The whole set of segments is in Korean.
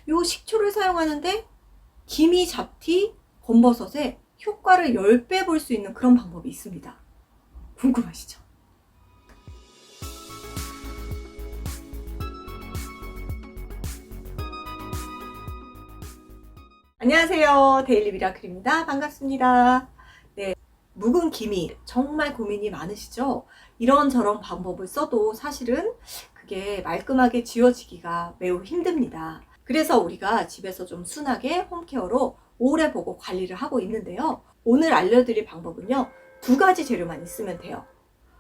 요 식초를 사용하는데 기미, 잡티, 검버섯의 효과를 10배 볼 수 있는 그런 방법이 있습니다. 궁금하시죠? 안녕하세요. 데일리 미라클입니다. 반갑습니다. 네, 묵은 기미 정말 고민이 많으시죠? 이런저런 방법을 써도 사실은 그게 말끔하게 지워지기가 매우 힘듭니다. 그래서 우리가 집에서 좀 순하게 홈케어로 오래 보고 관리를 하고 있는데요. 오늘 알려드릴 방법은요, 2가지 재료만 있으면 돼요.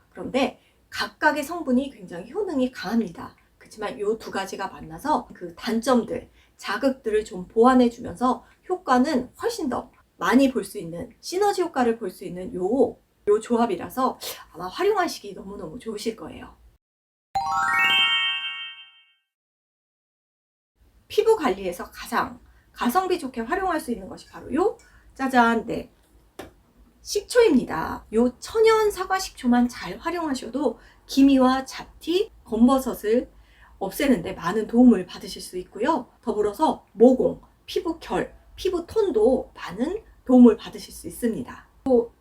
그런데 각각의 성분이 굉장히 효능이 강합니다. 그렇지만 이 2가지가 만나서 그 단점들, 자극들을 좀 보완해 주면서 효과는 훨씬 더 많이 볼 수 있는, 시너지 효과를 볼 수 있는 요 조합이라서 아마 활용하시기 너무너무 좋으실 거예요. 피부 관리에서 가장 가성비 좋게 활용할 수 있는 것이 바로 요 짜잔, 네, 식초입니다. 요 천연 사과 식초만 잘 활용하셔도 기미와 잡티, 검버섯을 없애는데 많은 도움을 받으실 수 있고요. 더불어서 모공, 피부 결, 피부 톤도 많은 도움을 받으실 수 있습니다. 또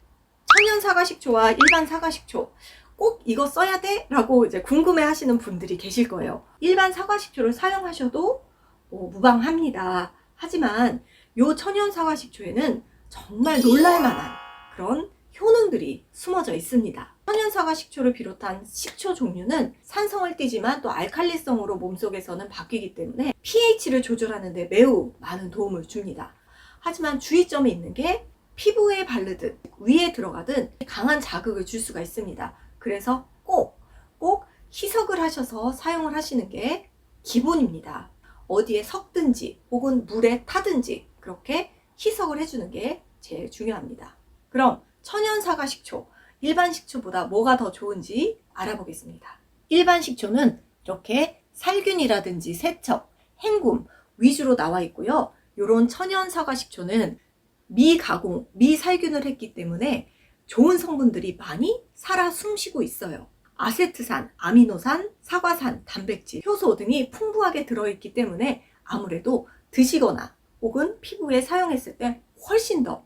천연 사과 식초와 일반 사과 식초 꼭 이거 써야 돼? 라고 이제 궁금해 하시는 분들이 계실 거예요. 일반 사과 식초를 사용하셔도 무방합니다. 하지만 요 천연 사과 식초에는 정말 놀랄만한 그런 효능들이 숨어져 있습니다. 천연 사과 식초를 비롯한 식초 종류는 산성을 띠지만 또 알칼리성으로 몸속에서는 바뀌기 때문에 pH를 조절하는 데 매우 많은 도움을 줍니다. 하지만 주의점이 있는 게 피부에 바르듯 위에 들어가든 강한 자극을 줄 수가 있습니다. 그래서 꼭 희석을 하셔서 사용을 하시는 게 기본입니다. 어디에 섞든지 혹은 물에 타든지 그렇게 희석을 해주는 게 제일 중요합니다. 그럼 천연 사과 식초, 일반 식초보다 뭐가 더 좋은지 알아보겠습니다. 일반 식초는 이렇게 살균이라든지 세척, 헹굼 위주로 나와 있고요. 이런 천연 사과 식초는 미가공, 미살균을 했기 때문에 좋은 성분들이 많이 살아 숨쉬고 있어요. 아세트산, 아미노산, 사과산, 단백질, 효소 등이 풍부하게 들어있기 때문에 아무래도 드시거나 혹은 피부에 사용했을 때 훨씬 더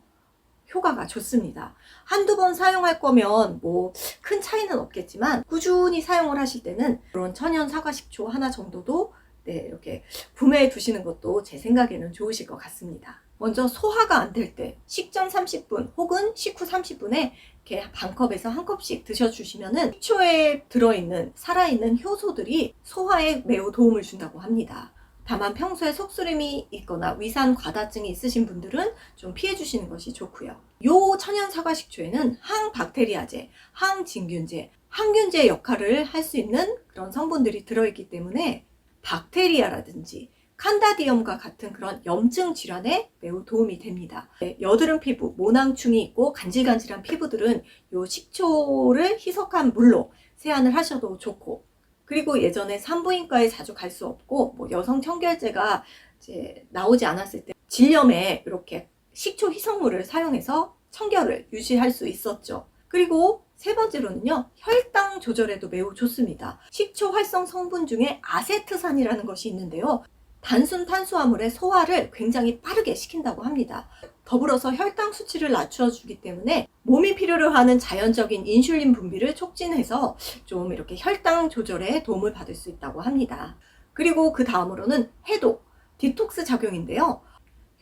효과가 좋습니다. 한두 번 사용할 거면 뭐 큰 차이는 없겠지만 꾸준히 사용을 하실 때는 그런 천연 사과 식초 하나 정도도 이렇게 구매해 두시는 것도 제 생각에는 좋으실 것 같습니다. 먼저 소화가 안 될 때 식전 30분 혹은 식후 30분에 이렇게 반컵에서 한 컵씩 드셔주시면은 식초에 들어있는 살아있는 효소들이 소화에 매우 도움을 준다고 합니다. 다만 평소에 속쓰림이 있거나 위산 과다증이 있으신 분들은 좀 피해 주시는 것이 좋고요. 요 천연 사과 식초에는 항박테리아제, 항진균제, 항균제 역할을 할 수 있는 그런 성분들이 들어있기 때문에 박테리아라든지 칸다디엄과 같은 그런 염증 질환에 매우 도움이 됩니다. 여드름 피부, 모낭충이 있고 간질간질한 피부들은 요 식초를 희석한 물로 세안을 하셔도 좋고, 그리고 예전에 산부인과에 자주 갈 수 없고 뭐 여성 청결제가 이제 나오지 않았을 때 질염에 이렇게 식초 희석물을 사용해서 청결을 유지할 수 있었죠. 그리고 3번째로는요, 혈당 조절에도 매우 좋습니다. 식초 활성 성분 중에 아세트산이라는 것이 있는데요, 단순 탄수화물의 소화를 굉장히 빠르게 시킨다고 합니다. 더불어서 혈당 수치를 낮춰주기 때문에 몸이 필요로 하는 자연적인 인슐린 분비를 촉진해서 좀 이렇게 혈당 조절에 도움을 받을 수 있다고 합니다. 그리고 그 다음으로는 해독, 디톡스 작용인데요.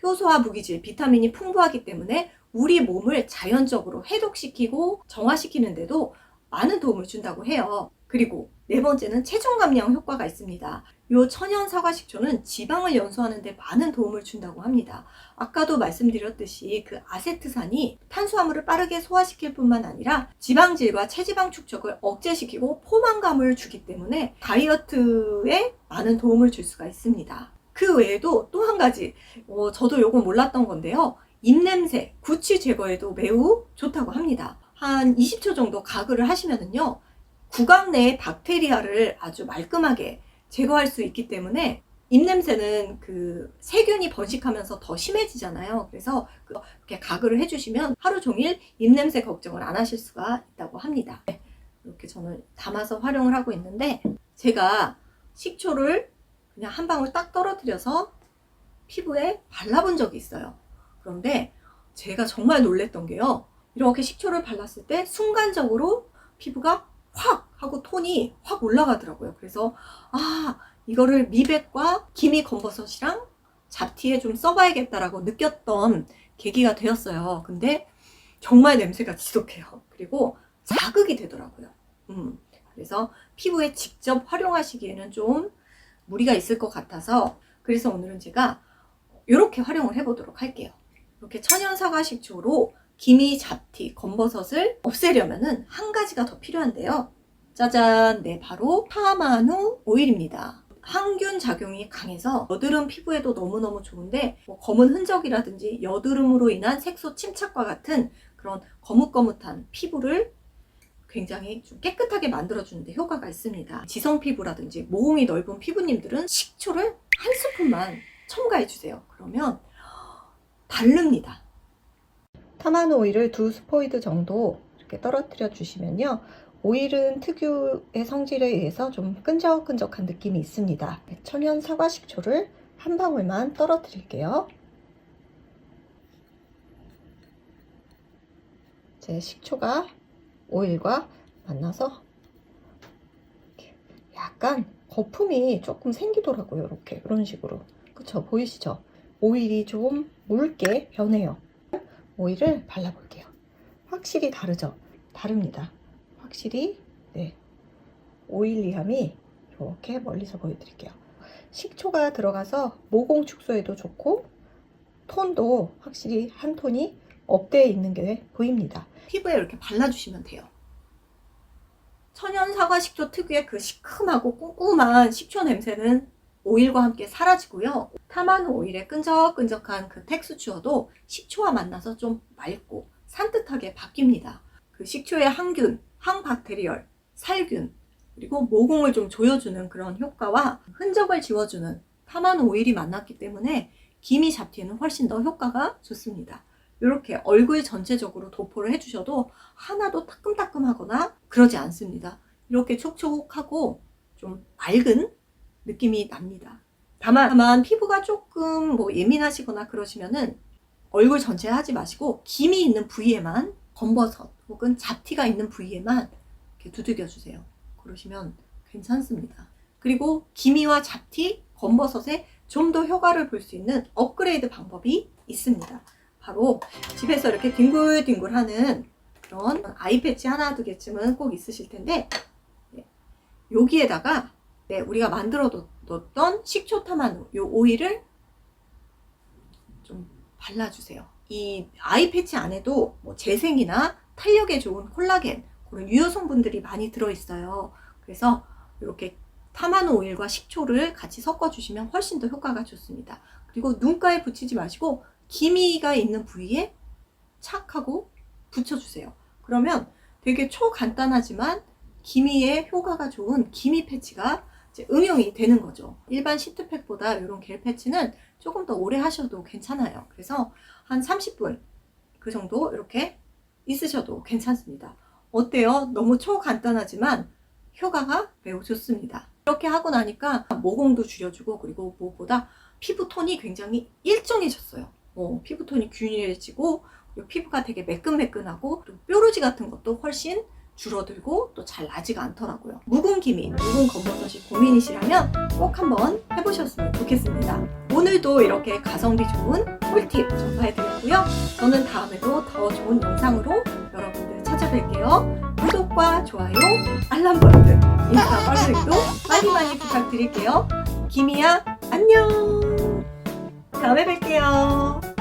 효소와 무기질, 비타민이 풍부하기 때문에 우리 몸을 자연적으로 해독시키고 정화시키는데도 많은 도움을 준다고 해요. 그리고 4번째는 체중 감량 효과가 있습니다. 이 천연 사과 식초는 지방을 연소하는 데 많은 도움을 준다고 합니다. 아까도 말씀드렸듯이 그 아세트산이 탄수화물을 빠르게 소화시킬 뿐만 아니라 지방질과 체지방 축적을 억제시키고 포만감을 주기 때문에 다이어트에 많은 도움을 줄 수가 있습니다. 그 외에도 또 한 가지, 저도 요건 몰랐던 건데요, 입냄새, 구취 제거에도 매우 좋다고 합니다. 한 20초 정도 가글을 하시면은요, 구강 내의 박테리아를 아주 말끔하게 제거할 수 있기 때문에 입냄새는 그 세균이 번식하면서 더 심해지잖아요. 그래서 이렇게 가글을 해주시면 하루 종일 입냄새 걱정을 안 하실 수가 있다고 합니다. 이렇게 저는 담아서 활용을 하고 있는데, 제가 식초를 그냥 한 방울 딱 떨어뜨려서 피부에 발라본 적이 있어요. 그런데 제가 정말 놀랬던 게요. 이렇게 식초를 발랐을 때 순간적으로 피부가 확 하고 톤이 확 올라가더라고요. 그래서 이거를 미백과 기미 검버섯이랑 잡티에 좀 써봐야겠다라고 느꼈던 계기가 되었어요. 근데 정말 냄새가 지독해요. 그리고 자극이 되더라고요. 그래서 피부에 직접 활용하시기에는 좀 무리가 있을 것 같아서, 그래서 오늘은 제가 이렇게 활용을 해보도록 할게요. 이렇게 천연 사과 식초로 기미, 잡티, 검버섯을 없애려면은 한 가지가 더 필요한데요. 짜잔! 네, 바로 타마누 오일입니다. 항균 작용이 강해서 여드름 피부에도 너무너무 좋은데, 검은 흔적이라든지 여드름으로 인한 색소 침착과 같은 그런 거뭇거뭇한 피부를 굉장히 좀 깨끗하게 만들어주는데 효과가 있습니다. 지성 피부라든지 모공이 넓은 피부님들은 식초를 한 스푼만 첨가해주세요. 그러면 다릅니다. 타마누 오일을 2스포이드 정도 이렇게 떨어뜨려 주시면요. 오일은 특유의 성질에 의해서 좀 끈적끈적한 느낌이 있습니다. 천연 사과 식초를 한 방울만 떨어뜨릴게요. 이제 식초가 오일과 만나서 약간 거품이 조금 생기더라고요. 이런 식으로. 그쵸? 보이시죠? 오일이 좀 묽게 변해요. 오일을 발라볼게요. 확실히 다르죠? 다릅니다. 확실히 오일리함이 이렇게 멀리서 보여드릴게요. 식초가 들어가서 모공 축소에도 좋고 톤도 확실히 한 톤이 업되어 있는 게 보입니다. 피부에 이렇게 발라주시면 돼요. 천연 사과 식초 특유의 그 시큼하고 쿰쿰한 식초 냄새는 오일과 함께 사라지고요. 타마누 오일의 끈적끈적한 그 텍스처도 식초와 만나서 좀 맑고 산뜻하게 바뀝니다. 그 식초의 항균, 항박테리얼, 살균, 그리고 모공을 좀 조여주는 그런 효과와 흔적을 지워주는 타마누 오일이 만났기 때문에 기미 잡티에는 훨씬 더 효과가 좋습니다. 이렇게 얼굴 전체적으로 도포를 해주셔도 하나도 따끔따끔하거나 그러지 않습니다. 이렇게 촉촉하고 좀 맑은 느낌이 납니다. 다만 피부가 조금 예민하시거나 그러시면은 얼굴 전체에 하지 마시고 기미 있는 부위에만, 검버섯 혹은 잡티가 있는 부위에만 이렇게 두들겨 주세요. 그러시면 괜찮습니다. 그리고 기미와 잡티, 검버섯에 좀 더 효과를 볼 수 있는 업그레이드 방법이 있습니다. 바로 집에서 이렇게 뒹굴뒹굴하는 그런 아이 패치 하나 두 개쯤은 꼭 있으실 텐데, 여기에다가 우리가 만들어 뒀던 식초 타마누 요 오일을 좀 발라주세요. 이 아이 패치 안에도 재생이나 탄력에 좋은 콜라겐, 그런 유효 성분들이 많이 들어있어요. 그래서 이렇게 타마누 오일과 식초를 같이 섞어주시면 훨씬 더 효과가 좋습니다. 그리고 눈가에 붙이지 마시고 기미가 있는 부위에 착 하고 붙여주세요. 그러면 되게 초간단하지만 기미에 효과가 좋은 기미 패치가 이제 응용이 되는 거죠. 일반 시트팩보다 이런 겔 패치는 조금 더 오래 하셔도 괜찮아요. 그래서 한 30분 그 정도 이렇게 있으셔도 괜찮습니다. 어때요? 너무 초간단하지만 효과가 매우 좋습니다. 이렇게 하고 나니까 모공도 줄여주고, 그리고 무엇보다 피부톤이 굉장히 일정해졌어요. 피부톤이 균일해지고, 그리고 피부가 되게 매끈매끈하고, 또 뾰루지 같은 것도 훨씬 줄어들고 또 잘 나지가 않더라고요. 묵은 기미, 묵은 검버섯이 고민이시라면 꼭 한번 해보셨으면 좋겠습니다. 오늘도 이렇게 가성비 좋은 꿀팁 전파해드렸고요. 저는 다음에도 더 좋은 영상으로 여러분들 찾아뵐게요. 구독과 좋아요, 알람 버튼, 인스타 팔로잉도 많이 부탁드릴게요. 기미야 안녕. 다음에 뵐게요.